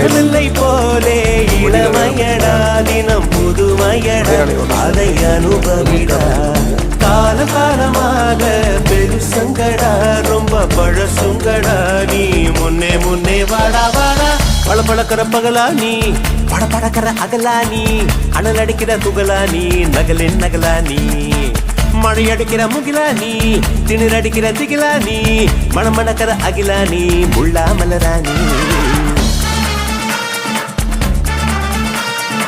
வானவில்லை போலே இளமையடா தினம் புதுமையடா அதை அனுபவிடா காலம் காலமாக பெருசங்கடா ரொம்ப பழசுங்கடா நீ முன்னே முன்னே வாடா வாடா பழப்பழக்கிற பகலா நீ படப்படக்கிற அகலா நீ அனல் அடிக்கிற துகளா நீ நகலின் நகலா நீ மழை அடிக்கிற முகிலா நீ திணிர் அடிக்கிற திகிலா நீ மணமணக்கிற அகிலா நீ முள்ளா மலரா நீ